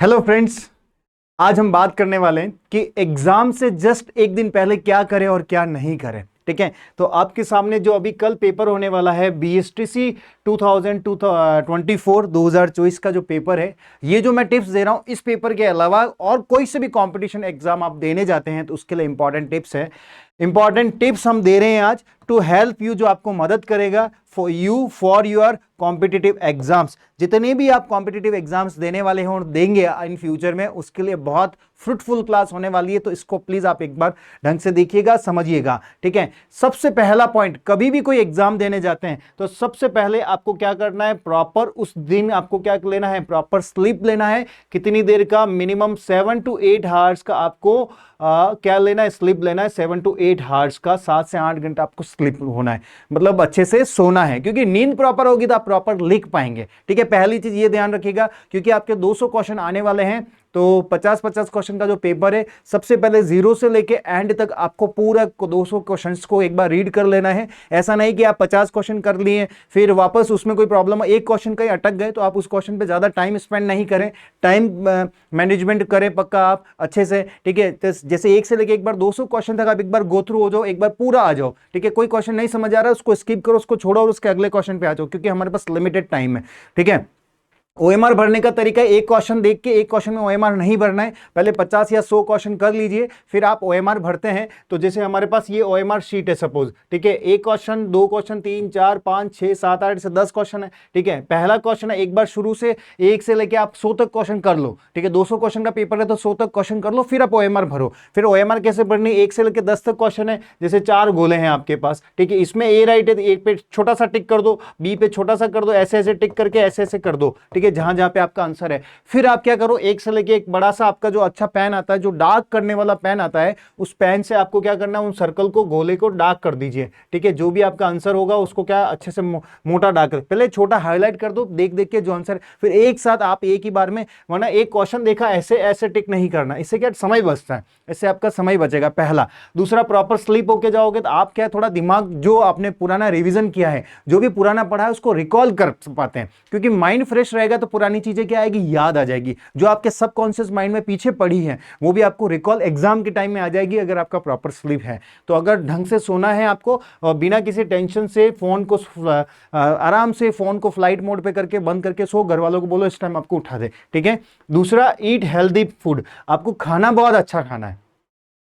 Hello friends, आज हम बात करने वाले हैं कि एग्जाम से जस्ट एक दिन पहले क्या करें और क्या नहीं करें। ठीक है, तो आपके सामने जो अभी कल पेपर होने वाला है BSTC 2024 का जो पेपर है, ये जो मैं टिप्स दे रहा हूं, इस पेपर के अलावा और कोई से भी कंपटीशन एग्जाम आप देने जाते हैं तो उसके लिए इंपॉर्टेंट टिप्स है। इंपॉर्टेंट टिप्स हम दे रहे हैं आज टू हेल्प यू, जो आपको मदद करेगा फॉर योर कॉम्पिटिटिव एग्जाम्स। जितने भी आप कॉम्पिटिटिव एग्जाम्स देने वाले हो और देंगे इन फ्यूचर में, उसके लिए बहुत फ्रूटफुल क्लास होने वाली है। तो इसको प्लीज आप एक बार ढंग से देखिएगा, समझिएगा। ठीक है, सबसे पहला पॉइंट, कभी भी कोई एग्जाम देने जाते हैं तो सबसे पहले आपको क्या करना है, प्रॉपर उस दिन आपको क्या लेना है, प्रॉपर स्लीप लेना है। कितनी देर का, मिनिमम 7 to 8 आवर्स का आपको क्या लेना है, स्लीप लेना है। 7 to 8 आवर्स का, 7 से 8 घंटा आपको स्लीप होना है, मतलब अच्छे से सोना है, क्योंकि नींद प्रॉपर होगी तो आप प्रॉपर लिख पाएंगे। ठीक है, पहली चीज ये ध्यान रखिएगा, क्योंकि आपके 200 क्वेश्चन आने वाले हैं, तो 50-50 क्वेश्चन का जो पेपर है, सबसे पहले जीरो से लेके एंड तक आपको पूरा 200 क्वेश्चंस को एक बार रीड कर लेना है। ऐसा नहीं कि आप 50 क्वेश्चन कर लिए फिर वापस उसमें कोई प्रॉब्लम, एक क्वेश्चन कहीं अटक गए तो आप उस क्वेश्चन पे ज्यादा टाइम स्पेंड नहीं करें। टाइम मैनेजमेंट करें पक्का आप अच्छे से। ठीक है, तो जैसे एक से लेके एक बार 200 क्वेश्चन तक आप एक बार गो थ्रू हो जाओ, एक बार पूरा आ जाओ। ठीक है, कोई क्वेश्चन नहीं समझ आ रहा है उसको स्किप करो, उसको छोड़ो और उसके अगले क्वेश्चन पे आ जाओ, क्योंकि हमारे पास लिमिटेड टाइम है। ठीक है, OMR भरने का तरीका है, एक क्वेश्चन देख के एक क्वेश्चन में OMR नहीं भरना है, पहले 50 या 100 क्वेश्चन कर लीजिए, फिर आप OMR भरते हैं। तो जैसे हमारे पास ये OMR शीट है सपोज, ठीक है, एक क्वेश्चन, दो क्वेश्चन, 3 4 5 6 7 8 से 10 क्वेश्चन है। ठीक है, पहला क्वेश्चन है, एक बार शुरू से 1 से लेके आप 100 तक क्वेश्चन कर लो। ठीक है, 200 क्वेश्चन का पेपर है तो 100 तक क्वेश्चन कर लो, फिर आप OMR भरो। फिर OMR कैसे भरनी, 1 से लेके 10 तक क्वेश्चन है, जैसे 4 गोले हैं आपके पास। ठीक है, इसमें A राइट है तो एक पे छोटा सा टिक कर दो, B पे छोटा सा कर दो, ऐसे ऐसे टिक करके ऐसे ऐसे कर दो। ठीक है, जहां जहां पे आपका आंसर है। फिर आप क्या करो, एक से लेके एक बड़ा सा आपका जो अच्छा पेन आता है, जो डार्क करने वाला पेन आता है, उस पेन से आपको क्या करना है, उन सर्कल को, गोले को डार्क कर दीजिए। ठीक है, जो भी आपका आंसर होगा उसको क्या अच्छे से मोटा डार्क कर, पहले छोटा हाईलाइट कर दो, देख देख के जो आंसर, फिर एक साथ आप एक ही बार में, वरना एक क्वेश्चन देखा ऐसे ऐसे टिक नहीं करना, इससे क्या समय बचता है, इससे आपका समय बचेगा। पहला। दूसरा, प्रॉपर स्लीप होके जाओगे तो आप क्या, थोड़ा दिमाग जो आपने पुराना रिवीजन किया है, जो भी पुराना पढ़ा है उसको रिकॉल कर पाते हैं, क्योंकि माइंड फ्रेश रहेगा तो पुरानी चीजें क्या आएगी, याद आ जाएगी। जो आपके सबकॉन्शियस माइंड में पीछे पड़ी है वो भी आपको रिकॉल एग्जाम के टाइम में आ जाएगी, अगर आपका प्रॉपर स्लीप है तो। अगर ढंग से सोना है आपको, और बिना किसी टेंशन से फोन को आराम से फोन को फ्लाइट मोड पे करके बंद करके सो, घर वालों को बोलो इस टाइम आपको उठा दे। ठीक है। दूसरा, ईट हेल्दी फूड, आपको खाना बहुत अच्छा खाना है।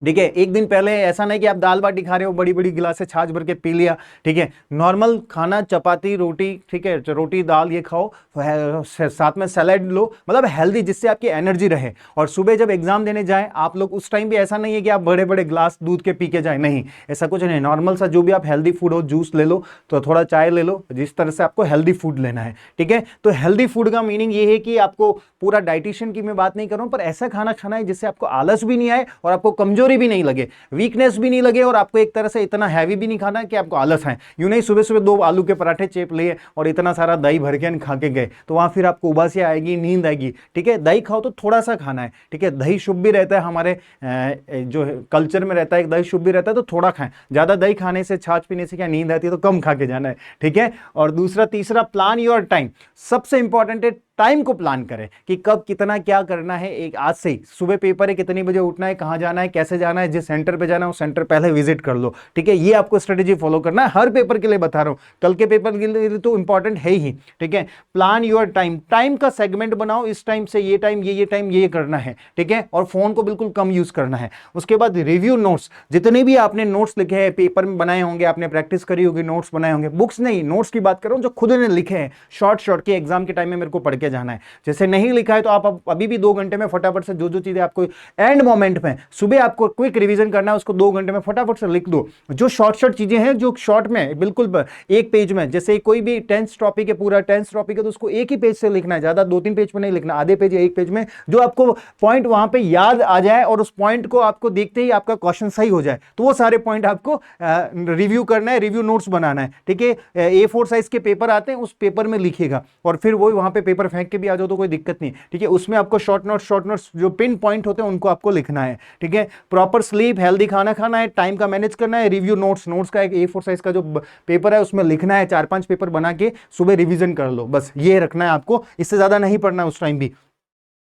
ठीक है, एक दिन पहले ऐसा नहीं कि आप दाल बाटी खा रहे हो, बड़ी बड़ी गिलास से छाछ भर के पी लिया। ठीक है, नॉर्मल खाना, चपाती रोटी, ठीक है, रोटी दाल ये खाओ, साथ में सैलेड लो, मतलब हेल्दी, जिससे आपकी एनर्जी रहे। और सुबह जब एग्जाम देने जाएं आप लोग, उस टाइम भी ऐसा नहीं है कि आप बड़े बड़े ग्लास दूध के पी के जाए, नहीं, ऐसा कुछ नहीं। नॉर्मल सा जो भी आप हेल्दी फूड हो, जूस ले लो, तो थोड़ा चाय ले लो, जिस तरह से आपको हेल्दी फूड लेना है। ठीक है, तो हेल्दी फूड का मीनिंग ये है कि आपको, पूरा डाइटिशियन की मैं बात नहीं कर रहा हूं, पर ऐसा खाना खाना है जिससे आपको आलस भी नहीं आए और आपको कमजोरी भी नहीं लगे, वीकनेस भी नहीं लगे, और आपको एक तरह से इतना हैवी भी नहीं खाना कि आपको आलस है। यूं नहीं सुबह सुबह 2 आलू के पराठे चेप लिए और इतना सारा दही भर के खा के गए, तो वहां फिर आपको उबासी आएगी, नींद आएगी। ठीक है, दही खाओ तो थोड़ा सा खाना है। ठीक है, दही शुभ भी रहता है, हमारे जो कल्चर में रहता है दही शुभ भी रहता है, तो थोड़ा खाएं। ज्यादा दही खाने से, छाछ पीने से क्या नींद आती है, तो कम खा के जाना है। ठीक है, और दूसरा, तीसरा, प्लान योर टाइम, सबसे इंपॉर्टेंट है टाइम को प्लान करें कि कब कितना क्या करना है। एक आज से ही सुबह पेपर है, कितनी बजे उठना है, कहां जाना है, कैसे जाना है, जिस सेंटर पे जाना है उस सेंटर पहले विजिट कर लो। ठीक है, ये आपको स्ट्रेटेजी फॉलो करना है, हर पेपर के लिए बता रहा हूं, कल के पेपर के लिए तो इंपॉर्टेंट है ही। ठीक है, प्लान योर टाइम, टाइम का सेगमेंट बनाओ, इस टाइम से ये टाइम, ये टाइम, ये करना है। ठीक है, और फोन को बिल्कुल कम यूज करना है। उसके बाद रिव्यू नोट्स, जितने भी आपने नोट्स लिखे हैं, पेपर में बनाए होंगे, आपने प्रैक्टिस करी होगी, नोट्स बनाए होंगे, बुक्स नहीं, नोट्स की बात कर रहा हूं, जो खुद ने लिखे हैं, शॉर्ट शॉर्ट के, एग्जाम के टाइम में मेरे को पढ़ के जाना है। जैसे नहीं लिखा है तो आप अभी भी 2 घंटे में फटाफट से जो जो चीजें आपको एंड मोमेंट में, सुबह आपको क्विक रिवीजन करना है, उसको 2 घंटे में फटाफट से लिख दो। जो शॉर्ट शॉर्ट चीजें हैं, जो शॉर्ट में बिल्कुल एक पेज में, जैसे कोई भी टेंस टॉपिक है, पूरा टेंस टॉपिक है, तो उसको एक ही पेज से लिखना है, ज्यादा 2-3 पेज पर नहीं लिखना, आधे पेज या एक पेज में, जो आपको पॉइंट वहां पे याद आ जाए और उस पॉइंट को आपको देखते ही आपका क्वेश्चन सही हो जाए, तो वो सारे पॉइंट आपको रिव्यू करना है, रिव्यू नोट्स बनाना है। ठीक है, A4 साइज के पेपर आते हैं, उस पेपर में लिखिएगा, और फिर वो वहां पे पेपर फेंक के भी आ जाओ तो कोई दिक्कत नहीं। ठीक है, उसमें आपको शॉर्ट नोट्स जो पिन पॉइंट होते हैं उनको आपको लिखना है। ठीक है, प्रॉपर स्लीप, हेल्दी खाना खाना है, टाइम का मैनेज करना है, रिव्यू नोट्स का एक A4 साइज का जो पेपर है उसमें लिखना है, 4-5 पेपर बना के सुबह रिवीजन कर लो, बस ये रखना है आपको, इससे ज्यादा नहीं पढ़ना है उस टाइम भी।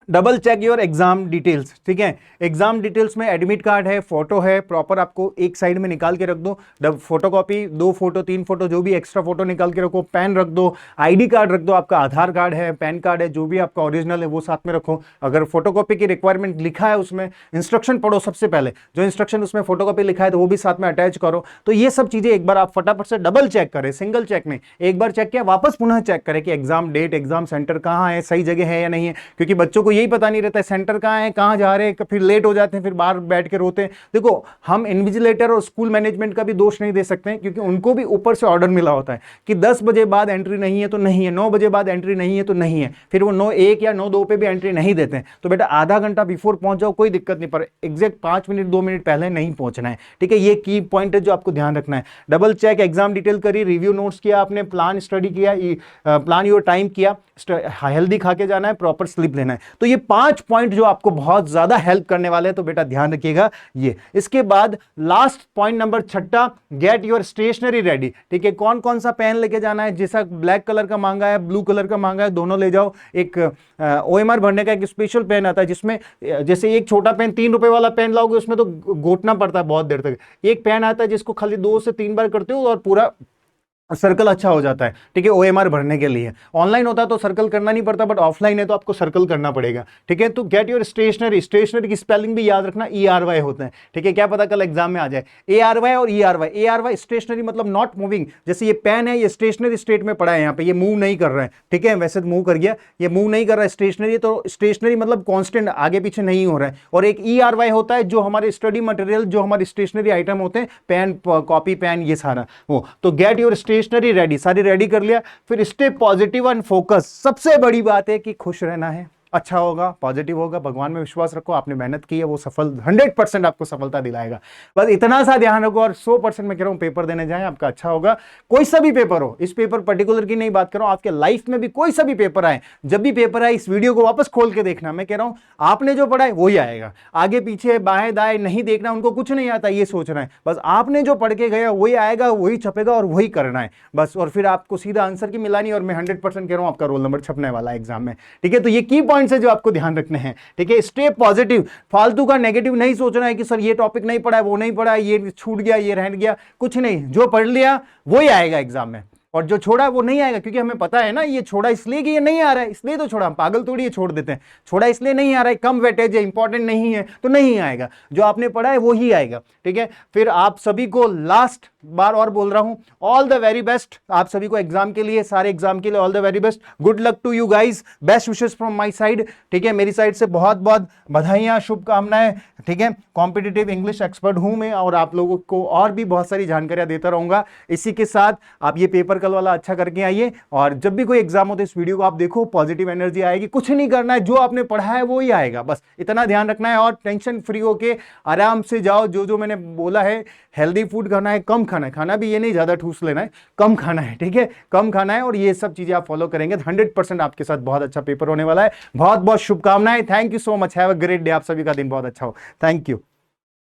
Double check your exam details, ठीक है। एग्जाम डिटेल्स में एडमिट कार्ड है, फोटो है, प्रॉपर आपको एक साइड में निकाल के रख दो, फोटोकॉपी 2 फोटो 3 फोटो जो भी एक्स्ट्रा फोटो निकाल के रखो, पेन रख दो, आईडी कार्ड रख दो, आपका आधार कार्ड है, पैन कार्ड है, जो भी आपका ओरिजिनल है वो साथ में रखो। अगर फोटोकॉपी की रिक्वायरमेंट लिखा है उसमें इंस्ट्रक्शन पढ़ो, सबसे पहले जो इंस्ट्रक्शन उसमें फोटोकॉपी लिखा है तो वो भी साथ में अटैच करो। तो ये सब चीजें एक बार आप फटाफट से डबल चेक करें, सिंगल चेक में एक बार चेक किया वापस पुनः चेक करें कि एग्जाम डेट, एग्जाम सेंटर कहाँ है, सही जगह है या नहीं है, क्योंकि बच्चों को यही पता नहीं रहता है सेंटर कहाँ है, कहाँ जा रहे हैं, फिर लेट हो जाते हैं, फिर बाहर बैठ के रोते हैं। देखो हम इन्विजिलेटर और स्कूल मैनेजमेंट का भी दोष नहीं दे सकते हैं, क्योंकि उनको भी ऊपर से ऑर्डर मिला होता है कि 10 बजे बाद एंट्री नहीं है तो नहीं है, 9 बजे बाद एंट्री नहीं है तो नहीं है, फिर वो 9:01 या 9:02 पे भी एंट्री नहीं देते हैं। तो बेटा आधा घंटा बिफोर पहुंच जाओ, कोई दिक्कत नहीं, पर एग्जैक्ट 5 मिनट 2 मिनट पहले नहीं पहुंचना है, ठीक है। ये की पॉइंट है जो आपको ध्यान रखना है। डबल चेक एग्जाम डिटेल करी, रिव्यू नोट्स किया आपने, प्लान स्टडी किया, प्लान योर टाइम किया, हेल्दी खा के जाना है, प्रॉपर स्लीप लेना है। तो ये 5 पॉइंट जो आपको बहुत ज्यादा हेल्प करने वाले हैं, तो बेटा ध्यान रखिएगा ये। इसके बाद last point number 6, get your stationery ready, ठीक है। कौन कौन सा पेन लेके जाना है, जैसा ब्लैक कलर का मांगा है, ब्लू कलर का मांगा है, दोनों ले जाओ। एक OMR भरने का एक स्पेशल पेन आता है, जिसमें जैसे एक छोटा पेन 3 रुपए वाला पेन लाओगे उसमें तो घोटना पड़ता है बहुत देर तक। एक पेन आता है जिसको खाली 2 से 3 बार करते हो और पूरा सर्कल अच्छा हो जाता है, ठीक है। OMR भरने के लिए ऑनलाइन होता है तो सर्कल करना नहीं पड़ता, बट ऑफलाइन है तो आपको सर्कल करना पड़ेगा, ठीक है। तो गेट योर स्टेशनरी, स्टेशनरी की स्पेलिंग भी याद रखना, ERY होते हैं, ठीक है। क्या पता कल एग्जाम में आ जाए ARY और ERY। ARY स्टेशनरी मतलब नॉट मूविंग, जैसे ये पेन है ये स्टेशनरी स्टेट में पड़ा है, यहाँ पे ये मूव नहीं कर रहा है, ठीक है। वैसे तो मूव कर गया, ये मूव नहीं कर रहा है, स्टेशनरी, तो स्टेशनरी मतलब कॉन्स्टेंट, आगे पीछे नहीं हो रहा है। और एक ERY होता है जो हमारे स्टडी मटेरियल, जो हमारे स्टेशनरी आइटम होते हैं, पेन, कॉपी, पेन, ये सारा वो। तो गेट योर स्टेशनरी रेडी, सारी रेडी कर लिया। फिर स्टे पॉजिटिव एंड फोकस, सबसे बड़ी बात है कि खुश रहना है, अच्छा होगा, पॉजिटिव होगा, भगवान में विश्वास रखो, आपने मेहनत की है, वो सफल 100% आपको सफलता दिलाएगा। बस इतना सा ध्यान रखो और 100% मैं कह रहा हूं पेपर देने जाएं, आपका अच्छा होगा। कोई सा भी पेपर हो, इस पेपर पर्टिकुलर की नहीं बात कर रहा हूं, आपके लाइफ में भी कोई सा भी पेपर आए, जब भी पेपर आए इस वीडियो को वापस खोल के देखना। मैं कह रहा हूं आपने जो पढ़ा है वही आएगा, आगे पीछे बाएं दाएं नहीं देखना, उनको कुछ नहीं आता ये सोचना है, बस आपने जो पढ़ के गया वही आएगा, वही छपेगा और वही करना है बस। और फिर आपको सीधा आंसर की मिलानी, और मैं 100% कह रहा हूं आपका रोल नंबर छपने वाला है एग्जाम में, ठीक है। तो ये की पॉइंट्स है जो आपको ध्यान रखने हैं, ठीक है। स्टे पॉजिटिव, फालतू का नेगेटिव नहीं सोचना है कि सर ये टॉपिक नहीं पढ़ा है, वो नहीं पढ़ा है, ये छूट गया, ये रह गया, कुछ नहीं, जो पढ़ लिया वही आएगा एग्जाम में, और जो छोड़ा वो नहीं आएगा, क्योंकि हमें पता है ना ये छोड़ा इसलिए कि ये नहीं आ रहा है, इसलिए तो छोड़ा। हम पागल थोड़ी ये छोड़ देते हैं, छोड़ा इसलिए नहीं आ रहा है, कम वेटेज है, इंपॉर्टेंट नहीं है तो नहीं आएगा, जो आपने पढ़ा है वो ही आएगा, ठीक है। फिर आप सभी को लास्ट बार और बोल रहा हूं, ऑल द वेरी बेस्ट आप सभी को एग्जाम के लिए, सारे एग्जाम के लिए all the very best, good luck to you guys, best wishes from my side, ठीक है। मेरी साइड से बहुत बहुत बधाइयां, शुभकामनाएं, ठीक है। कॉम्पिटिटिव इंग्लिश एक्सपर्ट हूं मैं, और आप लोगों को और भी बहुत सारी जानकारियां देता रहूंगा। इसी के साथ आप ये पेपर कल वाला अच्छा करके आइए, और जब भी कोई एग्जाम हो तो इस वीडियो को आप देखो, पॉजिटिव एनर्जी आएगी, कुछ नहीं करना है, जो आपने पढ़ा है वो ही आएगा, बस इतना ध्यान रखना है। और टेंशन फ्री होके आराम से जाओ, जो जो मैंने बोला है, हेल्दी फूड खाना है, कम खाना है, खाना भी ये नहीं ज्यादा ठूस लेना है, कम खाना है, ठीक है, कम खाना है, और ये सब चीजें आप फॉलो करेंगे तो 100% आपके साथ बहुत अच्छा पेपर होने वाला है। बहुत बहुत शुभकामनाएं, thank you so much, have a great day, आप सभी का दिन बहुत अच्छा हो, थैंक यू।